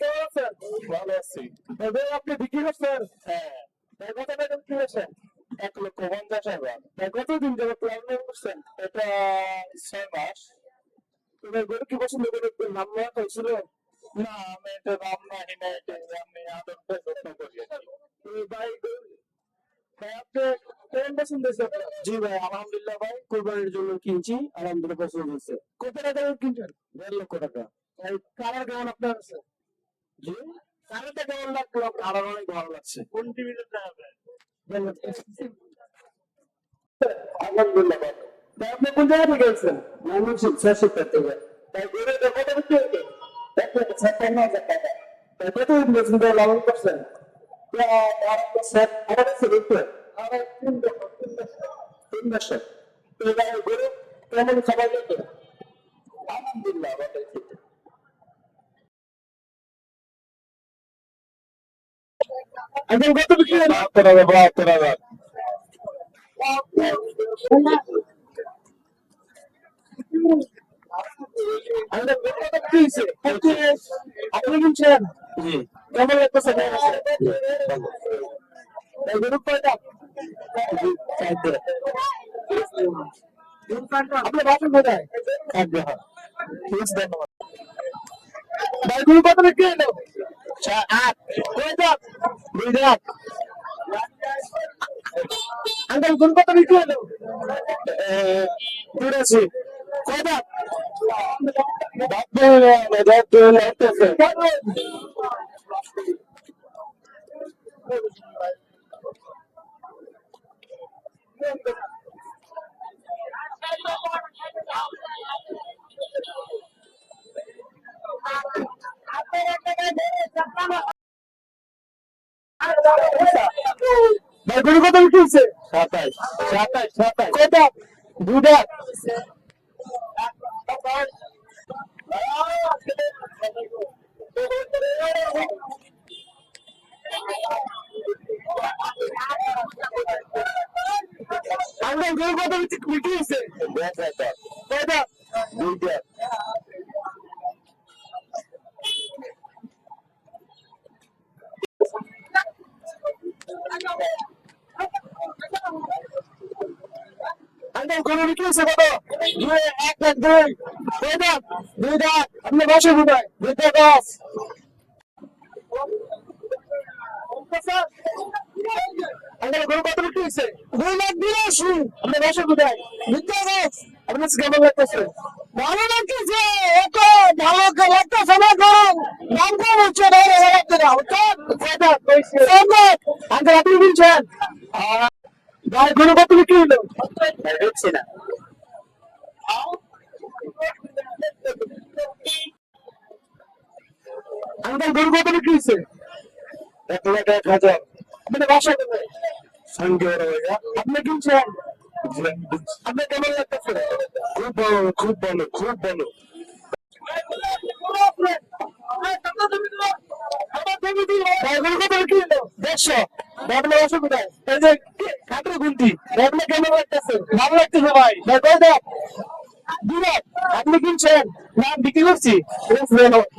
কেমন আছেন? ভালো আছি। ভাই আপনি বিক্রি করছেন? হ্যাঁ, ভাই কত টাকা বিক্রি করছেন? 1,50,000। ভাই কতদিন যাবত লাভবান করছেন? এটা 6 মাস। ভাই গরু কি পছন্দ করে নাম নেওয়া হয়েছিল? না, আমি এটা দাম রাখি না, এটা আমি আদরটা যত্ন করি আর কি। ভাই ভাই আপনি কেমন পছন্দ হয়েছে আপনার? জি ভাই, আলহামদুলিল্লাহ ভাই, কোরবানির জন্য কিনছি, আলহামদুলিল্লাহ পছন্দ হয়েছে। কত টাকা দিয়ে কিনছেন? 1.5 লক্ষ টাকা। ভাই কালার কেমন আপনার কাছে? জি, কালারটা কেমন লাগলো আপনার? কালার অনেক ভালো লাগছে। কোন টিভিতে দেখাবে? আলহামদুলিল্লাহ ভাই। ভাই আপনি কোন জায়গা থেকে এসেছেন? ময়মনসিংহ 66 থেকে। ভাই গরুটা কত বিক্রি হয়েছে? 1,56,000 টাকা। ভাই কতদিন পর্যন্ত লাভবান করছেন? আমাদের সেক্টর আমার 3 বছর। তো ভাই গরু কেমন খাবার দিত? আলহামদুলিল্লাহ ভালো। এখন কত বিক্রি হলো? 72,000। আমাদের গরু কত বিক্রি হয়েছে? আপনি কিনছেন? জি, কেমন লাগতেছে? ভালো। এই গরু কয়টা? জি, 4 দিন। আপনার বাসা কোথায়? থাকবে, হ্যাঁ। ঠিক আছে, ধন্যবাদ। ভাই গরু কত বিক্রি হলো? 8। কয় দাঁত? 2 দাঁত। আঙ্কেল গরু কত বিক্রি হলো? 83। কয় দাঁত? ভাই গরু কত বিক্রি হয়েছে? 27। কয় দাঁত? 2 দাঁত। আঙ্কেল গরু কত বিক্রি হয়েছে? 10,000। কয় দাঁত? 2 দাঁত। আঙ্কেল গরু বিক্রি হয়েছে কত? 1 লাখ 2। কয় দাঁত? 2 দাঁত। আপনার বাসা কোথায়? 2 গাছ। আঙ্কেল গরু কত বিক্রি হয়েছে? 2,82,000। আপনার বাসা কোথায়? মিথ্যা গাছ। আপনার কাছে কেমন লাগতেছে? ভালো লাগতেছে, এত ভালো লাগতেছে না, কারণ দাম কম হচ্ছে না, লাগতে না কয় দাঁত? আঙ্কেল আপনি কিনছেন? ভাই গরু কত বিক্রি হলো? দেখছি না। আঙ্কেল গরু কত বিক্রি হয়েছে? 1,01,000। আপনার বাসা কোথায়? সঙ্গে ভাইয়া। আপনি কিনছেন? জি, আপনার কেমন লাগতেছে? খুব ভালো, খুব ভালো, খুব ভালো। ভাই গরু কত বিক্রি হলো? 150। আপনার বাসা কোথায়? এই যে খাটের গুনতি। আপনার কেমন লাগতেছে? ভালো লাগতেছে ভাই। ভাই কয় দাঁত? 2 দাঁত। আপনি কিনছেন? না, বিক্রি করছি। ঠিক আছে, ধন্যবাদ।